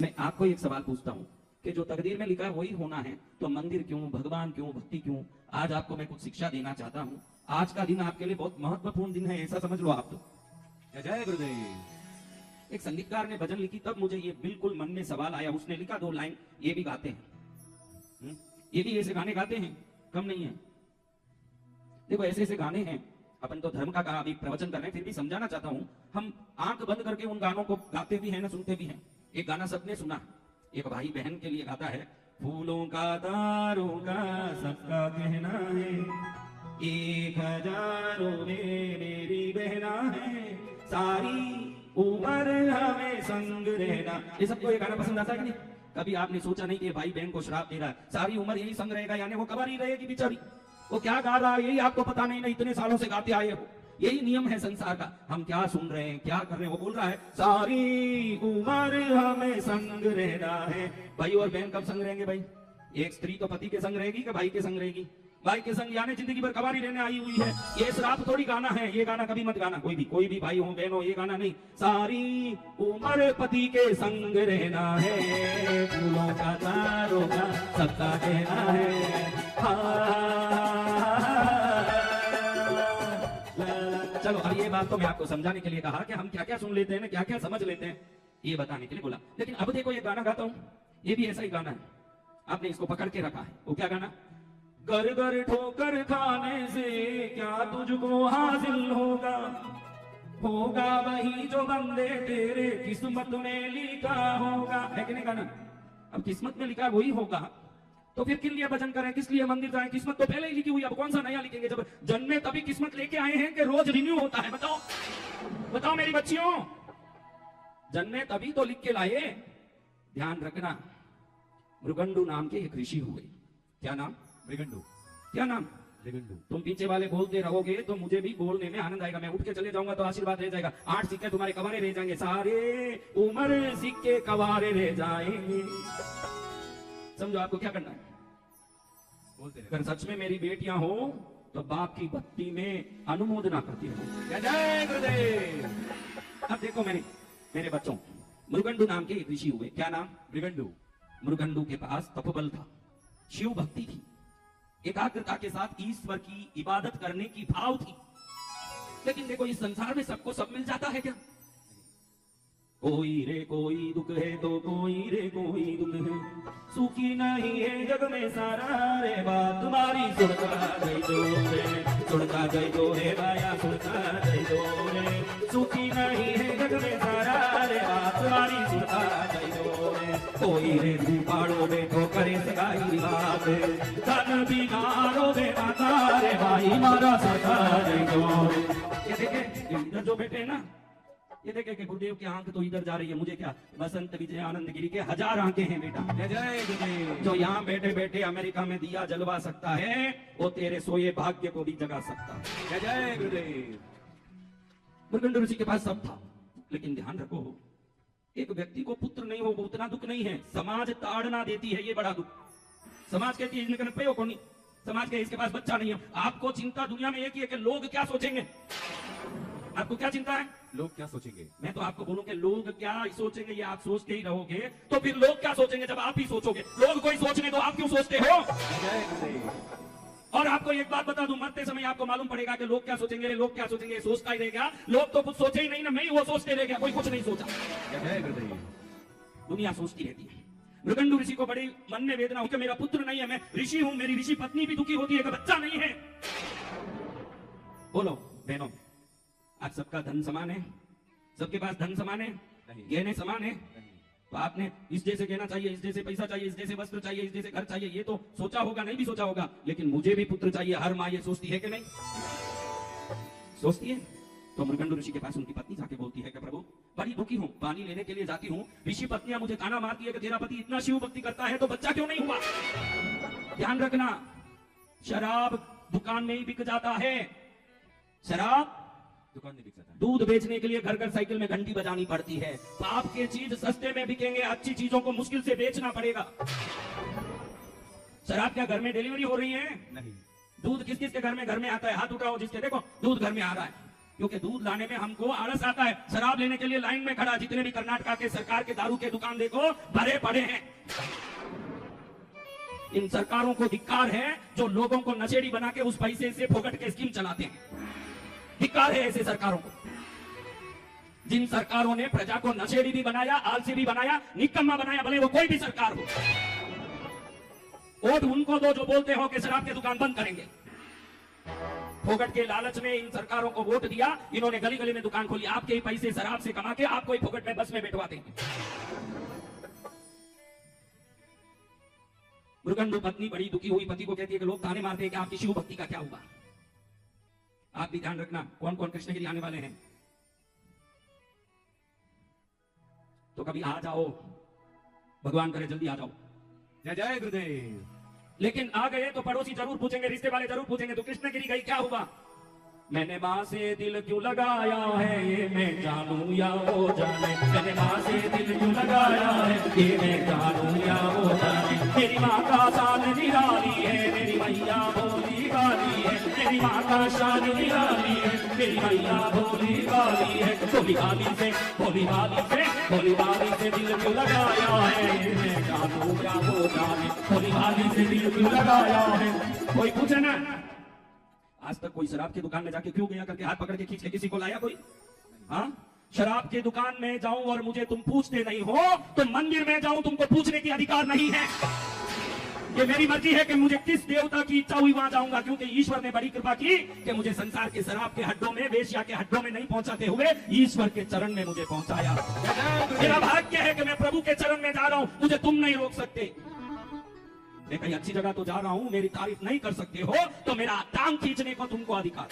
मैं आपको एक सवाल पूछता हूँ कि जो तकदीर में लिखा है वही होना है, तो मंदिर क्यों, भगवान क्यों, भक्ति क्यों? आज आपको मैं कुछ शिक्षा देना चाहता हूँ। आज का दिन आपके लिए बहुत महत्वपूर्ण दिन है, ऐसा समझ लो आप तो। जय गुरुदेव। एक संगीतकार ने भजन लिखी, तब मुझे ये बिल्कुल मन में सवाल आया। उसने लिखा 2 लाइन, ये भी गाते हैं, ये भी ऐसे गाने गाते हैं, कम नहीं है। देखो ऐसे ऐसे गाने हैं, अपन तो धर्म का कहा अभी प्रवचन कर रहे हैं, फिर भी समझाना चाहता हूं। हम आंख बंद करके उन गानों को गाते भी हैं ना, सुनते भी हैं। एक गाना सबने सुना, एक भाई बहन के लिए गाता है, फूलों का तारों का सबका कहना है, 1000 में मेरी बहना है, सारी उम्र हमें संग रहना। ये सबको ये गाना पसंद आता है कि नहीं? कभी आपने सोचा नहीं कि भाई बहन को श्राप दे रहा है, सारी उम्र यही संग रहेगा, यानी वो कबारी रहेगी बेचारी। वो क्या गा रहा है यही आपको पता नहीं ना, इतने सालों से गाते आए हो। यही नियम है संसार का। हम क्या सुन रहे हैं, क्या कर रहे हैं, वो बोल रहा है सारी उम्र हमें संग रहना है। भाई और बहन कब संग रहेंगे भाई? एक स्त्री तो पति के संग रहेगी कि भाई के संग रहेगी? भाई के संग, यानी जिंदगी भर कबारी रहने आई हुई है। ये श्राप थोड़ी गाना है, ये गाना कभी मत गाना। कोई भी भाई हो बहन हो, ये गाना नहीं। सारी उम्र पति के संग रहना है, फूलों का तारों का सबका कहना है। चलो अब ये बात तो मैं आपको समझाने के लिए कहा कि हम क्या क्या सुन लेते हैं, क्या क्या समझ लेते हैं, ये बताने के लिए बोला। लेकिन अब देखो ये गाना गाता हूं, ये भी ऐसा ही गाना है, आपने इसको पकड़ के रखा है। वो क्या गाना? घर घर ठोकर खाने से क्या तुझको हासिल होगा, होगा वही जो बंदे तेरे किस्मत में लिखा होगा। है कि नहीं गाना? अब किस्मत में लिखा वही होगा, तो फिर किस लिए भजन करें, किस लिए मंदिर जाएं? किस्मत तो पहले ही लिखी हुई, अब कौन सा नया लिखेंगे? जब जन्मे तभी किस्मत लेके आए हैं कि रोज रिन्यू होता है? बताओ बताओ मेरी बच्चियों, जन्मे तभी तो लिख के लाए। ध्यान रखना, मृगंडू नाम के एक ऋषि हुए। क्या नाम? मृगंडू। क्या नाम? मृगंडू। तुम पीछे वाले बोलते रहोगे तो मुझे भी बोलने में आनंद आएगा। मैं उठ के चले जाऊंगा तो आशीर्वाद रह जाएगा। 8 सिक्के तुम्हारे कवारे रह जाएंगे, सारे उम्र सिक्के कवारे रह जाएंगे। समझो आपको क्या करना है। अगर सच में मेरी बेटियां हो तो बाप की भक्ति में अनुमोदना करती हो। जय गुरुदेव। अब देखो मेरे बच्चों, मृगंडू नाम के एक ऋषि हुए। क्या नाम? मृगंडू। मृगंडू के पास तपोबल था, शिव भक्ति थी, एकाग्रता के साथ ईश्वर की इबादत करने की भाव थी। लेकिन देखो इस संसार में सबको सब मिल जाता है क्या? कोई रे कोई दुख है तो कोई रे कोई दुख है, सुखी नहीं है जग में सारा रे बात तुम्हारी सुनता गई जो रे, सुनता गई जो रे बाया सुनता गई जो रे, सुखी नहीं है जग में सारा रे बात तुम्हारी सुनता गई जो रे। कोई रे पाड़ो बैठो करे सगाई बात, धन बिगाड़ो बे माता रे भाई मारा सुनता गई जो रे। ये देखे इधर जो बैठे ना, ये देखे कि गुरुदेव की आंख तो इधर जा रही है, मुझे क्या? बसंत विजय आनंद गिरी के 1000 आंखें हैं बेटा। जय गुरुदेव। जो यहाँ बैठे बैठे अमेरिका में दिया जलवा सकता है, वो तेरे सोए भाग्य को भी जगा सकता है। जय गुरुदेव। मृगंडू ऋषि के पास सब था, लेकिन ध्यान रखो, एक व्यक्ति को पुत्र नहीं हो वो उतना दुख नहीं है, समाज ताड़ना देती है, ये बड़ा दुख। समाज कहती है इनके पे हो कौन, समाज के इसके पास बच्चा नहीं है। आपको चिंता दुनिया में एक ही है कि लोग क्या सोचेंगे। आपको क्या चिंता है? लोग क्या सोचेंगे। मैं तो आपको बोलूं कि लोग क्या सोचेंगे, ये आप सोचते ही रहोगे तो फिर लोग क्या सोचेंगे जब आप ही सोचोगे। लोग कोई सोचने तो आप क्यों सोचते हो? जय गुरुदेव। और आपको एक बात बता दूं, मरते समय आपको मालूम पड़ेगा कि लोग क्या सोचेंगे, लोग क्या सोचेंगे, सोचता ही रहेगा। लोग तो कुछ सोचे ही नहीं ना, मैं ही वो सोचते रह गया, कोई कुछ नहीं सोचा। जय गुरुदेव। दुनिया सोचती रहती है। मृगंडू ऋषि को बड़ी मन में वेदना हो कि मेरा पुत्र नहीं है, मैं ऋषि हूं, मेरी ऋषि पत्नी भी दुखी होती है कि बच्चा नहीं है। बोलो बहनों, आज सबका धन समान है, सबके पास धन समान है, गहने समान है, तो आपने इस जैसे गहना चाहिए, इस जैसे पैसा चाहिए, इस जैसे वस्त्र चाहिए, इस जैसे घर चाहिए, ये तो सोचा होगा, नहीं भी सोचा होगा। लेकिन मुझे भी पुत्र चाहिए, हर माँ ये सोचती है कि नहीं? सोचती है। तो मृगंडू ऋषि के पास उनकी पत्नी जाके बोलती है कि प्रभु बड़ी दुखी हूँ, पानी लेने के लिए जाती हूँ, ऋषि पत्नियां मुझे ताना मारती है कि तेरा पति इतना शिव भक्ति करता है तो बच्चा क्यों नहीं हुआ। ध्यान रखना, शराब दुकान में ही बिक जाता है, शराब दुकान में बिक जाता है। दूध बेचने के लिए घर घर साइकिल में घंटी बजानी पड़ती है। पाप के चीज सस्ते में बिकेंगे, अच्छी चीजों को मुश्किल से बेचना पड़ेगा। शराब क्या घर में डिलीवरी हो रही है? नहीं। दूध किस किस के घर में आता है? हाथ उठाओ जिसके देखो दूध घर में आ रहा है। क्योंकि दूध लाने में हमको आलस आता है। शराब लेने के लिए लाइन में खड़ा, जितने भी कर्नाटका के सरकार के दारू के दुकान देखो भरे पड़े हैं। इन सरकारों को धिक्कार है जो लोगों को नशेड़ी बना के उस पैसे से फोकट के स्कीम चलाते हैं। धिक्कार है ऐसे सरकारों को। जिन सरकारों ने प्रजा को नशेड़ी भी बनाया, आलसी भी बनाया, निकम्मा बनाया, भले वो कोई भी सरकार हो। वोट उनको दो जो बोलते हो कि शराब की दुकान बंद करेंगे। फोकट के लालच में इन सरकारों को वोट दिया, इन्होंने गली गली में दुकान खोली। आपके ही पैसे शराब से कमा के आपको ही फोकट में बस में बैठवा देंगे। मृगंडू पत्नी बड़ी दुखी हुई पति को कहती है कि लोग ताने मारते हैं कि आपकी शिव भक्ति का क्या हुआ। आप भी ध्यान रखना कौन कौन कृष्णगिरी आने वाले हैं, तो कभी आ जाओ, भगवान करे जल्दी आ जाओ। जय जय गुरुदेव। लेकिन आ गए तो पड़ोसी जरूर पूछेंगे, रिश्ते वाले जरूर पूछेंगे, तो कृष्णगिरी गई क्या हुआ। मैंने माँ से दिल क्यों लगाया है ये मैं जानूं या वो जाने। मैंने माँ से दिल क्यों लगाया है ये मैं जानूं या वो जाने। मेरी माँ का शान निराली है, मेरी मैया भोली भाली है। मेरी माँ का शान निराली है, मेरी मैया भोली भाली है। भोली भाली से भोली भाली से भोली भाली से दिल क्यों लगाया है ये मैं जानूं या वो जाने। भोली भाली से दिल क्यों लगाया है। कोई पूछे ना, आज तक कोई शराब की दुकान में जाके क्यों गया करके हाथ पकड़ के खींच के किसी को लाया कोई? हाँ, शराब की दुकान में जाऊं और मुझे तुम पूछते नहीं हो, तो मंदिर में जाऊं तुमको पूछने की अधिकार नहीं है। ये मेरी मर्जी है कि मुझे किस देवता की इच्छा हुई वहां जाऊंगा, क्योंकि ईश्वर ने बड़ी कृपा की कि मुझे संसार के शराब के हड्डों में, वेश्या के हड्डों में नहीं पहुंचाते हुए ईश्वर के चरण में मुझे पहुंचाया। मेरा भाग्य है कि मैं प्रभु के चरण में जा रहा हूं, मुझे तुम नहीं रोक सकते। मैं कहीं अच्छी जगह तो जा रहा हूं, मेरी तारीफ नहीं कर सकते हो, तो मेरा टांग खींचने को तुमको अधिकार।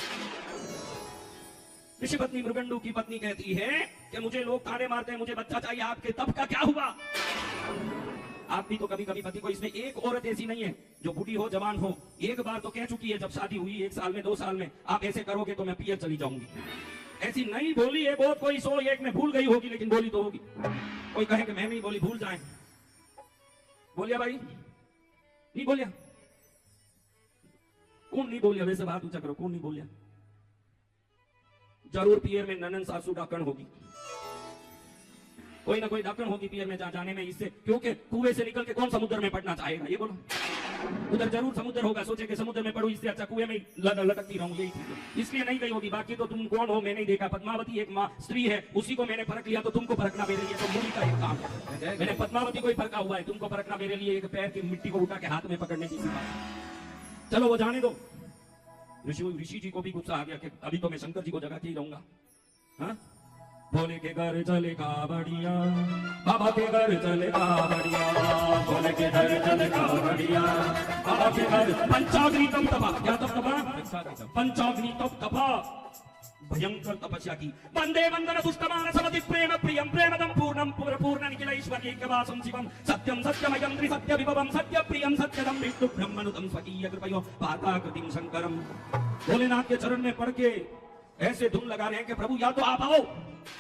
ऋषि पत्नी मृगंडू की पत्नी कहती है कि मुझे लोग ताने मारते हैं, मुझे बच्चा चाहिए, आपके तप का क्या हुआ। आप भी तो कभी कभी पति को, इसमें एक औरत ऐसी नहीं है जो बूढ़ी हो जवान हो, एक बार तो कह चुकी है जब शादी हुई 1 साल में 2 साल में, आप ऐसे करोगे तो मैं पियर चली जाऊंगी। ऐसी नहीं बोली है बहुत, कोई 101 में भूल गई होगी, लेकिन बोली तो होगी। कोई कहे कि मैं नहीं बोली, भूल जाए। बोलिया भाई, नहीं बोलिया, कौन नहीं बोलिया? वैसे बात ऊंचा करो, कौन नहीं बोलिया? जरूर पियर में ननन सासू डाकण होगी, कोई ना कोई डाकण होगी पियर में जाने में। इससे क्योंकि कुएं से निकल के कौन समुद्र में पड़ना चाहेगा, ये बोलो। उधर जरूर समुद्र होगा, सोचे कि समुद्र में पड़ो, इससे अच्छा कुएं में लटकती रहूं, यही थी, इसलिए नहीं गई होगी। बाकी तो तुम कौन हो मैं नहीं देखा। पद्मावती एक माँ स्त्री है, उसी को मैंने परख लिया, तो तुमको परखना मेरे लिए तो मुनि का एक काम है। मैंने पद्मावती को ही परखा हुआ है, तुमको परखना मेरे लिए एक पैर की मिट्टी को उठा के हाथ में पकड़ने की सिफारिश। चलो वो जाने दो। ऋषि जी को भी गुस्सा आ गया कि अभी तो मैं शंकर जी को जगा के ही रहूंगा। हाँ, भोले के घर चलेगा बढ़िया, बाबा के घर चलेगा बढ़िया, भोले के घर चलेगा बढ़िया, बाबा के घर। पंचाग्नि तप तपा, क्या तप तपा? पंचाग्नि तप तपा, भयंकर तपस्या की। वंदे वंदन पुष्टमान समति प्रेम प्रियम प्रेमदम पूर्णम पूर्ण निखिल ऐश्वर्य ऐक्यवासं शिवम सत्यम सत्यमयं त्रिसत्य विभवं सत्य प्रियम सत्यदम विष्णु ब्रह्मनुतम स्वकीय कृपयो पाताकृतिं शंकरम। भोलेनाथ के चरण में पड़ के ऐसे धुन लगा रहे हैं कि प्रभु या तो आप आओ,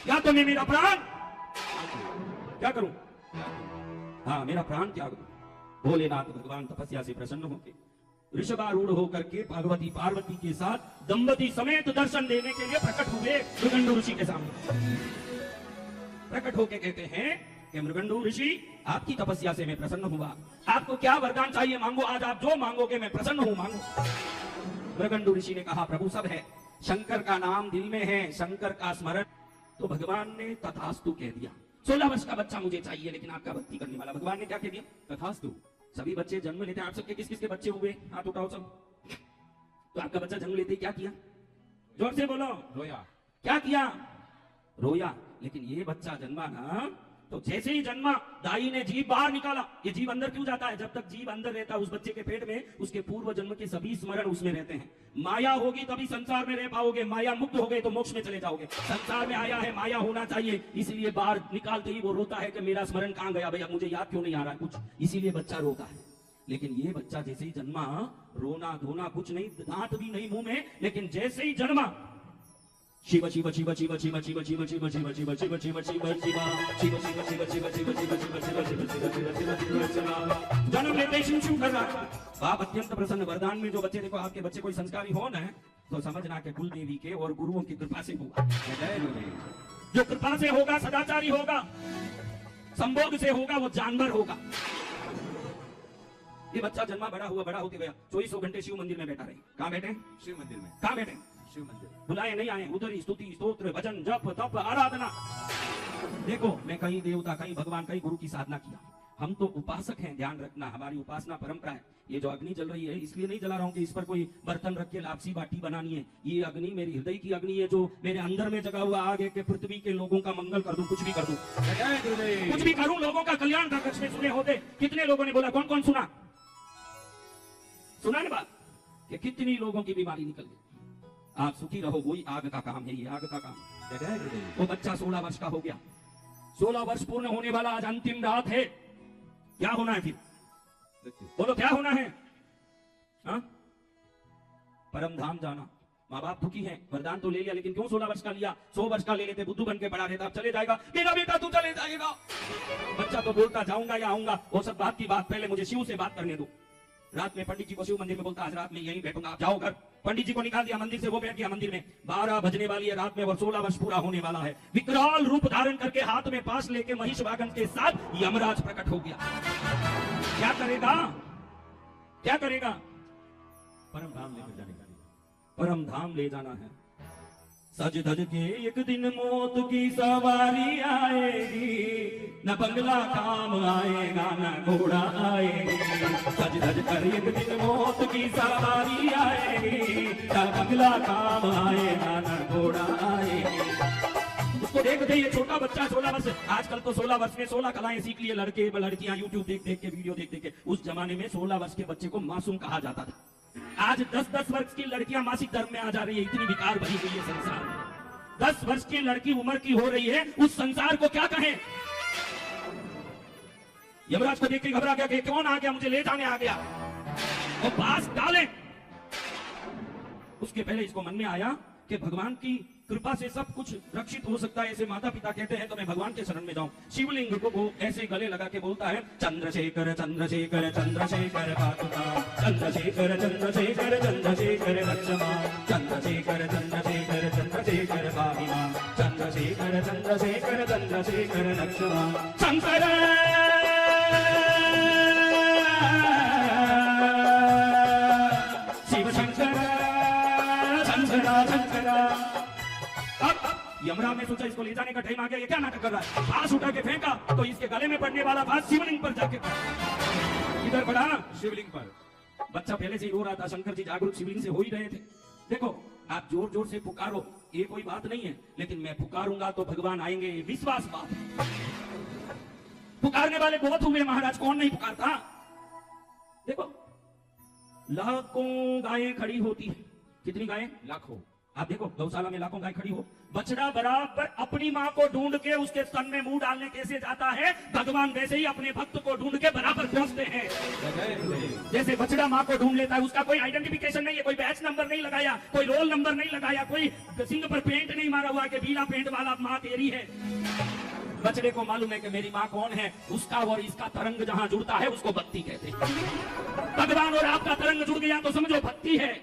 या तो मैं मेरा प्राण क्या करूं? हाँ, मेरा प्राण त्याग दूं। भोलेनाथ भगवान तपस्या से प्रसन्न होकर ऋषभारूढ़ होकर के भगवती पार्वती के साथ दंपति समेत दर्शन देने के लिए प्रकट हुए मृगंडू ऋषि के सामने। प्रकट होकर कहते हैं कि मृगंडू ऋषि, आपकी तपस्या से मैं प्रसन्न हुआ, आपको क्या वरदान चाहिए मांगो, आज आप जो मांगोगे मैं प्रसन्न हूं, मांगो। मृगंडू ऋषि ने कहा, प्रभु सब है, शंकर का नाम दिल में है, शंकर का स्मरण। तो भगवान ने तथास्तु कह दिया। 16 वर्ष का बच्चा मुझे चाहिए, लेकिन आपका भक्ति करने वाला। भगवान ने क्या कह दिया? तथास्तु। सभी बच्चे जन्म लेते हैं, आप सबके किस किस के बच्चे हुए? हाथ उठाओ सब। तो आपका बच्चा जन्म लेते ही क्या किया? जोर से बोलो। रोया। क्या किया? रोया। लेकिन ये बच्चा जन्मा ना, तो जैसे ही जन्मा दाई ने जीभ बाहर निकाला। ये जीभ अंदर क्यों जाता है? जब तक जीभ अंदर रहता है उस बच्चे के पेट में, उसके पूर्व जन्म के सभी स्मरण उसमें रहते हैं। माया होगी तभी संसार में रह पाओगे, माया मुक्त हो गए तो मोक्ष में चले जाओगे। संसार में आया है, माया होना चाहिए, इसलिए बाहर निकालते ही वो रोता है कि मेरा स्मरण कहां गया भैया, मुझे याद क्यों नहीं आ रहा है कुछ, इसीलिए बच्चा रोता है। लेकिन ये बच्चा जैसे ही जन्मा, रोना धोना कुछ नहीं, दांत भी नहीं मुंह में, लेकिन जैसे ही जन्मा, शिव शिव शिव शिव शिव शिव शिव शिव शिव शिव शिव शिव शिव शिव शिव शिव जन्म लेते शिव शिव कर रहा। बाप अत्यंत प्रसन्न। वरदान में जो बच्चे, देखो आपके बच्चे कोई संस्कारी हो ना, तो समझना कि कुल देवी के और गुरुओं की कृपा से हुआ। जय जय गुरुदेव। जो कृपा से होगा सदाचारी होगा, संभोग से होगा वो जानवर होगा। ये बच्चा जन्मा बड़ा हुआ, बड़ा होते गया, 24 घंटे शिव मंदिर में बैठा रहे। कहाँ बैठे? शिव मंदिर में। कहाँ बैठे? शिव मंदिर। बुलाए नहीं आए, उधर ही स्तुति स्तोत्र भजन जप तप आराधना। देखो मैं कहीं देवता कहीं भगवान कहीं गुरु की साधना किया। हम तो उपासक हैं, ध्यान रखना, हमारी उपासना परंपरा है। ये जो अग्नि जल रही है इसलिए नहीं जला रहा हूँ कि इस पर कोई बर्तन रख के लापसी बाटी बनानी है। ये अग्नि मेरी हृदय की अग्नि है, जो मेरे अंदर में जगा हुआ आगे के पृथ्वी के लोगों का मंगल कर दूं, कुछ भी कर दूं, जय जय गुरुदेव। कुछ भी करूं, लोगों का कल्याण कर। कच्छ में सुने होते, कितने लोगों ने बोला, कौन कौन सुना? सुना ना बात कि कितनी लोगों की बीमारी निकल गई। आप सुखी रहो, वही आग का काम है, ये आग का काम। जय जय गुरुदेव। वो बच्चा 16 वर्ष का हो गया, 16 वर्ष पूर्ण होने वाला, आज अंतिम रात है। क्या होना है फिर? बोलो क्या होना है? हाँ? परम धाम जाना। माँ बाप दुखी हैं, वरदान तो ले लिया, लेकिन क्यों 16 वर्ष का लिया? 100 वर्ष का ले लेते, बुद्धू बन के बड़ा रहता, अब चले जाएगा। मेरा बेटा तू चले जाएगा। बच्चा तो बोलता जाऊंगा या आऊंगा, वो सब बात की बात, पहले मुझे शिव से बात करने दो। रात में पंडित जी को शिव मंदिर में बोलता, आज रात में यहीं बैठूंगा, आप जाओ घर। पंडित जी को निकाल दिया मंदिर से, वो बैठ गया मंदिर में। 12 बजने वाली है रात में और 16 वर्ष पूरा होने वाला है। विकराल रूप धारण करके हाथ में पास लेके महिष वाहन के साथ यमराज प्रकट हो गया। क्या करेगा? क्या करेगा? परम धाम लेकर जाने का। परम धाम ले जाना है। सज धज के एक दिन मौत की सवारी आएगी, न बंगला काम आएगा न घोड़ा आएगी। सज धज कर एक दिन मौत की सवारी आएगी, न बंगला काम आएगा न घोड़ा आएगी। उसको देखते ये छोटा बच्चा 16 वर्ष, आजकल तो 16 वर्ष में 16 कलाएं सीख लिए लड़के लड़कियां, यूट्यूब देख देख के वीडियो देख देख के। उस जमाने में 16 वर्ष के बच्चे को मासूम कहा जाता था। आज 10-10 वर्ष की लड़कियां मासिक धर्म में आ जा रही है, इतनी विकार भरी हुई है संसार में। 10 वर्ष की लड़की उम्र की हो रही है, उस संसार को क्या कहें? यमराज को देख के घबरा गया कि कौन आ गया, मुझे ले जाने आ गया, और पास डाले। उसके पहले इसको मन में आया कि भगवान की कृपा से सब कुछ रक्षित हो सकता है, ऐसे माता पिता कहते हैं, तो मैं भगवान के शरण में जाऊं। शिवलिंग को वो ऐसे गले लगा के बोलता है, चंद्रशेखर चंद्रशेखर चंद्रशेखर पातुका, चंद्रशेखर चंद्रशेखर चंद्रशेखर रक्षमा, चंद्रशेखर चंद्रशेखर चंद्रशेखर पाहि मां, चंद्रशेखर चंद्रशेखर चंद्रशेखर रक्षमा। शंकर शिव शंकर शंकरा शंकरा। अब यमराज ने सोचा इसको ले जाने का टाइम आ गया, ये क्या नाटक कर रहा है। फांस उठा के फेंका तो इसके गले में पड़ने वाला फांस शिवलिंग पर जाके पड़ा। इधर पड़ा शिवलिंग पर। बच्चा पहले से ही रो रहा था, शंकर जी जागरूक शिवलिंग से हो ही रहे थे। देखो आप जोर जोर से पुकारो, ये कोई बात नहीं है, लेकिन मैं पुकारूंगा तो भगवान आएंगे, ये विश्वास बात है। पुकारने वाले बहुत हुए महाराज, कौन नहीं पुकारता? देखो लाखों गायें खड़ी होती है, कितनी गायें? लाखों। आप देखो गौशाला में लाखों गाय खड़ी हो, बछड़ा बराबर अपनी माँ को ढूंढ के उसके स्तन में मुंह डालने कैसे जाता है, भगवान वैसे ही अपने भक्त को ढूंढ के बराबर पहुंचते हैं। जय जय गुरुदेव। जैसे बछड़ा माँ को ढूंढ लेता है, उसका कोई आइडेंटिफिकेशन नहीं है, कोई बैच नंबर नहीं लगाया, कोई रोल नंबर नहीं लगाया, कोई सिंह पर पेंट नहीं मारा हुआ कि बीला पेंट वाला माँ तेरी है। बछड़े को मालूम है कि मेरी माँ कौन है, उसका और इसका तरंग जहां जुड़ता है उसको भक्ति कहते हैं। भगवान और आपका तरंग जुड़ गया तो समझो भक्ति है।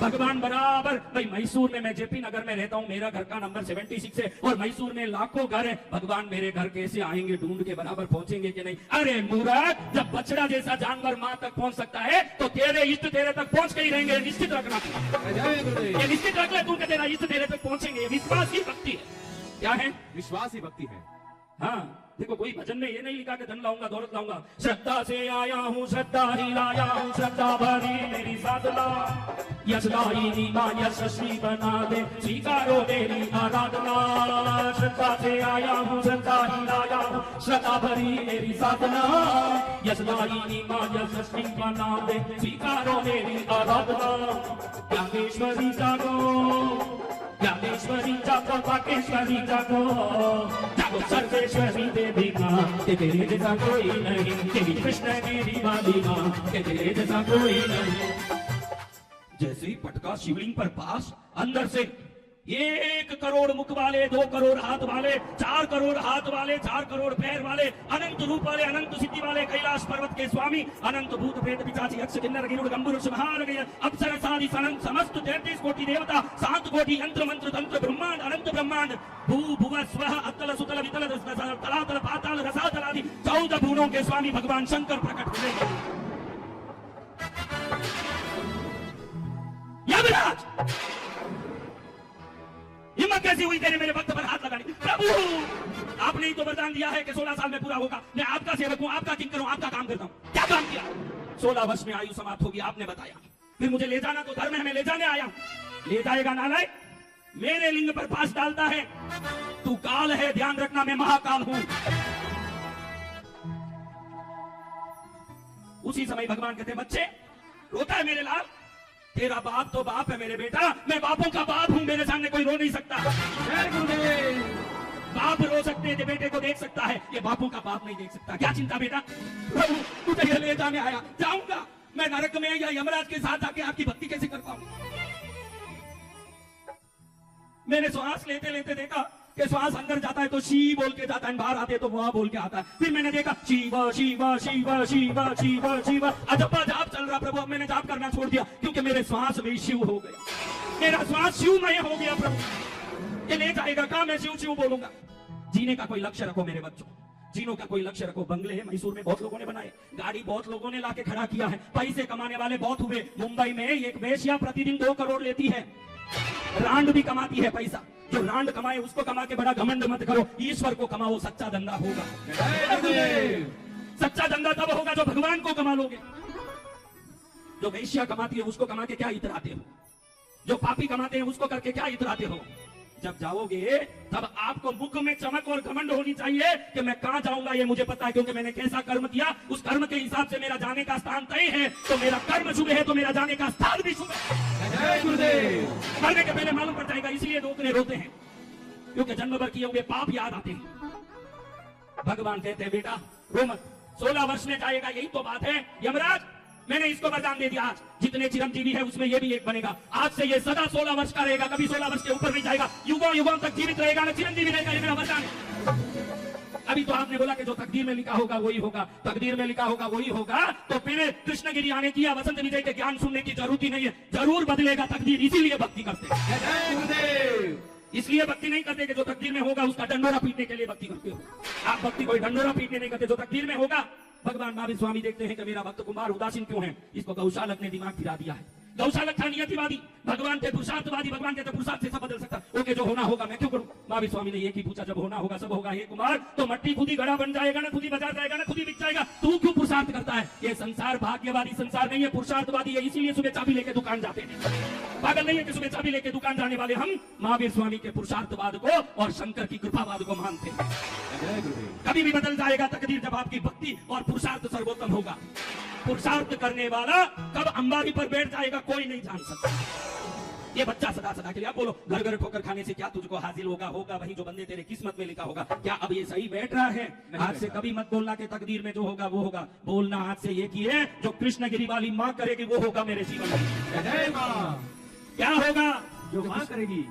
भगवान बराबर, भाई मैसूर में मैं जेपी नगर में रहता हूँ, मेरा घर का नंबर 76 है और मैसूर में लाखों घर है। भगवान मेरे घर कैसे आएंगे, ढूंढ के बराबर पहुंचेंगे कि नहीं? अरे मूर्ख, जब बछड़ा जैसा जानवर माँ तक पहुंच सकता है तो तेरे इष्ट तेरे तक पहुंच के ही रहेंगे, निश्चित रखना। जय जय गुरुदेव। ये निश्चित रख ले तू कि तेरा इष्ट तेरे तक पहुंचेंगे, विश्वास ही भक्ति है। क्या है? विश्वास ही भक्ति है। हाँ देखो कोई भजन में ये नहीं लिखा कि धन लाऊंगा दौलत लाऊंगा, श्रद्धा से आया हूँ श्रद्धा ही लाया हूँ, श्रद्धा भरी मेरी साधना, यश लाई नीमा यशस्वी बना दे, स्वीकारो मेरी आराधना। श्रद्धा से आया हूँ श्रद्धा ही लाया हूँ, श्रद्धा भरी मेरी साधना, यश लाई नीमा यशस्वी बना दे, स्वीकारो मेरी आराधना। ज्ञानेश्वरी जागो, ज्ञानेश्वरी जागो, बागेश्वरी जागो, जागो सर्वेश्वरी देवी माँ, के तेरे जैसा कोई नहीं, तेरी कृष्ण मेरी वाली माँ, के तेरे जैसा कोई नहीं। जैसे ही पटका शिवलिंग पर पास, अंदर से 1 करोड़ मुख वाले, 2 करोड़ हाथ वाले, 4 करोड़ हाथ वाले, 4 करोड़ पैर वाले, अनंत रूप वाले, अनंत सिद्धि वाले, कैलाश पर्वत के स्वामी, अनंत भूत प्रेत पिशाच यक्ष किन्नर गरुड़ गंभीर महारग अप्सरस आदि अनंत समस्त 33 कोटि देवता, 7 कोटि यंत्र मंत्र तंत्र ब्रह्मांड, अनंत ब्रह्मांड, भू भुव स्वः अतल सुतल वितल तलातल पाताल रसातल आदि 14 भुवनों के स्वामी भगवान शंकर प्रकट हुए। यमराज, हिम्मत कैसी हुई तेरे मेरे भक्त पर हाथ लगाने? प्रभु, आपने ही तो वरदान दिया है कि 16 साल में पूरा होगा। मैं आपका सेवक हूं, आपका किंकर हूं, आपका काम करता हूं। क्या काम किया? 16 वर्ष में आयु समाप्त होगी, आपने बताया। फिर मुझे ले जाना तो धर्म है, मैं ले जाने आया हूं। ले जाएगा नालायक, मेरे लिंग पर पास डालता है। तू काल है, ध्यान रखना, मैं महाकाल हूं। उसी समय भगवान कहते, बच्चे रोता है मेरे लाल, तेरा बाप तो बाप है मेरे बेटा, मैं बापों का बाप हूं, मेरे सामने कोई रो नहीं सकता। बाप रो सकते हैं, बेटे को देख सकता है, ये बापों का बाप नहीं देख सकता। क्या चिंता बेटा? प्रभु तुझे ले जाने आया, जाऊंगा मैं नरक में या यमराज के साथ आके आपकी भक्ति कैसे कर पाऊंगा? मैंने श्वास लेते लेते देखा कि श्वास अंदर जाता है तो शी बोल के जाता है, बाहर आते तो वाह बोल के आता है। फिर मैंने देखा शिव शिव शिव शिव शिव शिव, अजब्बा जाप चल रहा प्रभु। अब मैंने जाप करना छोड़ दिया क्योंकि मेरे श्वास में शिव हो गया, मेरा श्वास शिवमय हो गया। प्रभु ये ले जाएगा कहां? मैं शिव शिव बोलूंगा। जीने का कोई लक्ष्य रखो मेरे बच्चों, जीनों का कोई लक्ष्य रखो। बंगले मैसूर में बहुत लोगों ने बनाए, गाड़ी बहुत लोगों ने लाके खड़ा किया है, पैसे कमाने वाले बहुत हुए। मुंबई में एक वेश्या प्रतिदिन 2 करोड़ लेती है, रांड भी कमाती है पैसा। जो रांड कमाए उसको कमा के बड़ा घमंड मत करो, ईश्वर को कमाओ, सच्चा धंधा होगा। सच्चा धंधा तब होगा जो भगवान को कमा लोगे। जो वेश्या कमाती है उसको कमा के क्या इतराते हो? जो पापी कमाते हैं उसको करके क्या इतराते हो? जब जाओगे तब आपको मुख में चमक और घमंड होनी चाहिए कि मैं कहां जाऊंगा ये मुझे पता है, क्योंकि मैंने कैसा कर्म किया उस कर्म के हिसाब से मेरा जाने का स्थान तय है। तो मेरा कर्म शुभ है तो मेरा जाने का स्थान भी शुभ है। मरने के पहले मालूम पड़ जाएगा, इसलिए रोकने रोते हैं क्योंकि जन्म भर किए हुए पाप याद आते हैं। भगवान कहते हैं बेटा रो मत, 16 वर्ष में जाएगा, यही तो बात है। यमराज मैंने इसको वरदान दे दिया, आज जितने चिरंजीवी है उसमें ये भी एक बनेगा। आज से ये सदा 16 वर्ष का रहेगा, कभी 16 वर्ष के ऊपर नहीं जाएगा, युगों युगों तक जीवित रहेगा, ना चिरंजीवी रहेगा। ये मेरा वरदान है। अभी तो आपने बोला कि जो तकदीर में लिखा होगा वही होगा, तकदीर में लिखा होगा वही होगा। तो फिर कृष्णगिरी आने की या वसंत विजय के ज्ञान सुनने की जरूरत ही नहीं है, जरूर बदलेगा तकदीर। इसीलिए भक्ति करते हैं, इसलिए भक्ति नहीं करते कि जो तकदीर में होगा उसका डंडोरा पीटने के लिए भक्ति करते हो। आप भक्ति कोई डंडोरा पीटने नहीं करते, जो तकदीर में होगा। भगवान महावीर स्वामी देखते हैं कि मेरा भक्त कुमार उदासीन क्यों है, इसको गौशालक ने दिमाग फिरा दिया है। गौशालक था नियतिवादी, भगवान थे पुरुषार्थवादी। भगवान कहते पुरुषार्थ से सब बदल सकता, ओके जो होना होगा मैं क्यों करूं? महावीर स्वामी ने एक ही पूछा, जब होना होगा सब होगा। हे कुमार, तो मट्टी खुद ही घड़ा बन जाएगा ना, खुद ही बाजार जाएगा ना, खुद ही बिक जाएगा, तू क्यों पुरुषार्थ करता है? ये संसार भाग्यवादी संसार नहीं है, पुरुषार्थवादी है। इसीलिए सुबह चाबी लेके दुकान जाते हैं। पागल नहीं है कि सुबह चाबी लेके दुकान जाने वाले हम महावीर स्वामी के पुरुषार्थवाद को और शंकर की कृपावाद को मानते हैं। कभी भी बदल जाएगा तकदीर जब आपकी भक्ति और पुरुषार्थ सर्वोत्तम होगा। पुरुषार्थ करने वाला कब अंबारी पर बैठ जाएगा कोई नहीं जान सकता। ये बच्चा सदा सदा के लिए, आप बोलो घर घर ठोकर खाने से क्या तुझको हासिल होगा? होगा वही जो बंदे तेरे किस्मत में लिखा होगा। क्या अब ये सही बैठ रहा है? आज से कभी मत बोलना कि तकदीर में जो होगा वो होगा। बोलना आज से ये की है, जो कृष्णगिरी वाली माँ करेगी वो होगा मेरे जीवन में। क्या होगा? जो मां करेगी